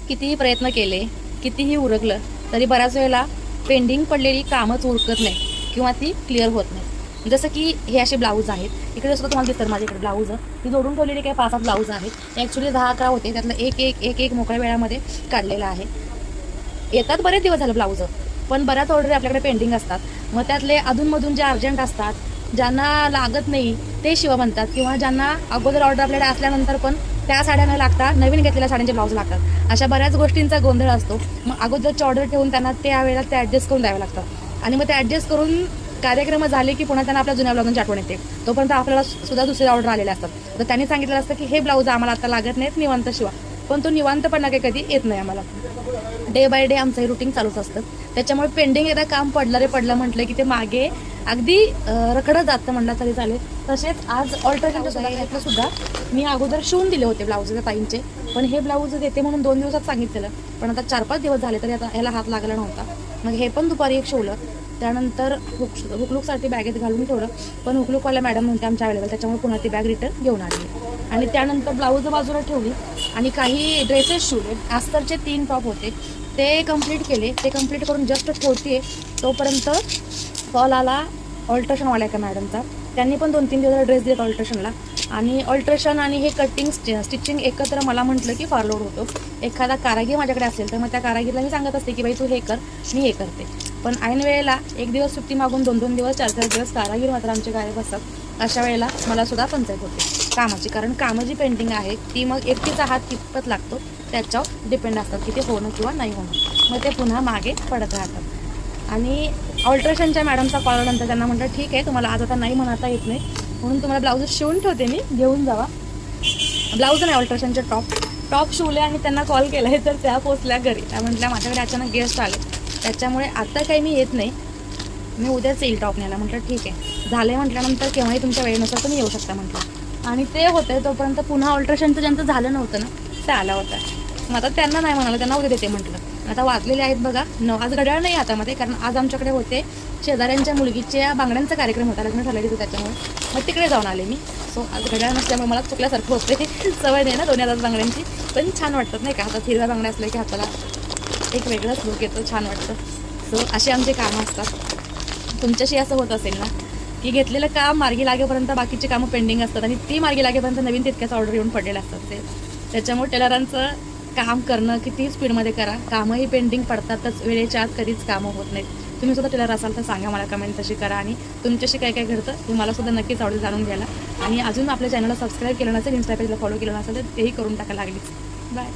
कितीही प्रयत्न केले, कितीही उरकलं तरी बऱ्याच वेळेला पेंडिंग पडलेली कामच उरकत नाही किंवा ती क्लिअर होत नाही. जसं की हे असे ब्लाऊज आहेत, इकडे सुद्धा तुम्हाला दिसतात माझ्याकडे ब्लाऊज ती जोडून ठेवलेली काही 5-7 ब्लाऊज आहेत. ॲक्च्युली 10-11 होते, त्यातलं एक मोकळ्या वेळामध्ये काढलेलं आहे. येतात बरेच दिवस झाले ब्लाऊज, पण बऱ्याच ऑर्डर आपल्याकडे पेंडिंग असतात. मग त्यातले अधूनमधून जे अर्जंट असतात, ज्यांना लागत नाही ते शिवा म्हणतात, किंवा ज्यांना अगोदर ऑर्डर आपल्याकडे असल्यानंतर पण त्या साड्या न लागता नवीन घेतलेल्या साड्यांचे ब्लाऊज लागतात. अशा बऱ्याच गोष्टींचा गोंधळ असतो. मग अगोदरची ऑर्डर ठेवून त्यांना त्यावेळेला ते ॲडजस्ट करून द्यावे लागतात आणि मग ते ॲडजस्ट करून कार्यक्रम झाले की पुन्हा त्यांना आपल्या जुन्या ब्लाऊजांची आठवण येते. तोपर्यंत आपल्याला सुद्धा दुसरे ऑर्डर आलेले असतात. तर त्यांनी सांगितलं असतं की हे ब्लाऊज आम्हाला आता लागत नाहीत, निवांत शिवा. पण तो निवांतपणा काही कधी येत नाही आम्हाला. डे बाय डे आमचं हे रुटीन चालूच असतं. त्याच्यामुळे पेंडिंग एकदा काम पडलं म्हटलं की ते मागे अगदी रखडत जातं म्हणलं तरी चालेल. तसेच आज ऑल्टरेशनच्या सुद्धा मी अगोदर शिवून दिले होते ब्लाऊज त्या ताईंचे, पण हे ब्लाऊज देते म्हणून 2 दिवसात सांगितलेलं, पण आता 4-5 दिवस झाले तरी आता ह्याला हात लागला नव्हता. मग हे पण दुपारी एक शिवलं. त्यानंतर हुकलूकसाठी बॅगेत घालून ठेवलं, पण हुकलूकवाल्या मॅडम म्हणते आमच्या अवेलेबल, त्याच्यामुळे पुन्हा ती बॅग रिटर्न घेऊन आली. आणि त्यानंतर ब्लाऊज बाजूला ठेवली आणि काही ड्रेसेस शिवले. अस्तरचे 3 टॉप होते, ते कंप्लीट केले. ते कंप्लीट करून जस्ट ठेवते तोपर्यंत कॉल आला ऑल्ट्रेशनवाल्या एका मॅडमचा. त्यांनी पण 2-3 दिवस ड्रेस दिलेत ऑल्ट्रेशनला. आणि ऑल्ट्रेशन आणि हे कटिंग स्टिचिंग एकत्र मला म्हटलं की फार लोड होतो. एखादा कारागीर माझ्याकडे असेल तर मग त्या कारागीरला मी सांगत असते की बाई तू हे कर, मी हे करते. पण ऐन वेळेला एक दिवस सुट्टी मागून 2-2 दिवस 4-4 दिवस कारागीर मात्र आमचे गायब असतात. अशा वेळेला मला सुद्धा पंचायत होते कामाची, कारण कामं जी पेंडिंग आहे ती मग एकटीचा हात कितपत लागतो त्याच्यावर डिपेंड असतात की ते होणं किंवा नाही होणं. मग ते पुन्हा मागे पडत राहतात. आणि ऑल्ट्रेशनच्या मॅडमचा कॉल आल्यानंतर त्यांना म्हटलं ठीक आहे, तुम्हाला आज आता नाही म्हणता येत नाही म्हणून तुम्हाला ब्लाऊज शिवून ठेवते मी, घेऊन जावा. ब्लाऊज नाही, ऑल्ट्रेशनचे टॉप शिवले आणि त्यांना कॉल केला आहे तर त्या पोचल्या घरी. त्या म्हटल्या माझ्याकडे अचानक गेस्ट आले, त्याच्यामुळे आता काही मी येत नाही, मी उद्याच येईल टॉप न्यायला. म्हटलं ठीक आहे, झाले म्हटल्यानंतर केव्हाही तुमच्या वेळेनुसार तुम्ही येऊ शकता म्हटलं. आणि ते होते तोपर्यंत पुन्हा ऑल्ट्रेशनचं ज्यांचं झालं नव्हतं ना ते आला होता. मग आता त्यांना नाही म्हणालं, त्यांना उद्या देते म्हटलं. आता वाजलेले आहेत बघा 9. आज घड्याळ नाही हातामध्ये, कारण आज आमच्याकडे होते शेजाऱ्यांच्या मुलगीच्या बांगड्यांचा कार्यक्रम होता, लग्न झालेली होती त्याच्यामुळे. मग तिकडे जाऊन आले मी. सो आज घड्याळ नसल्यामुळे मला चुकल्यासारखं होते. सवय नाही ना 2 हातात बांगड्यांची, पण छान वाटतात नाही का. हातात हिरव्या बांगड्या असल्या की हाताला एक वेगळाच लुक येतो, छान वाटतं. सो असे आमचे कामं असतात. तुमच्याशी असं होत असेल ना की घेतलेलं काम मार्गी लागेपर्यंत बाकीची कामं पेंडिंग असतात आणि ती मार्गी लागेपर्यंत नवीन तितक्याच ऑर्डर येऊन पडलेल्या असतात ते. त्याच्यामुळे टेलरांचं काम करणं किती स्पीडमध्ये करा, कामंही पेंडिंग पडतातच, वेळेच्या आत कधीच कामं होत नाहीत. तुम्ही सुद्धा टेलर असाल तर सांगा मला, कमेंट तशी करा. आणि तुमच्याशी काय काय घडतं तुम्हाला सुद्धा नक्कीच आवडेल जाणून घ्यायला. आणि अजून आपल्या चॅनलला सबस्क्राईब केलं नसेल, इन्स्टा पेजला फॉलो केलं नसेल तर तेही करून टाका लागलीच. बाय.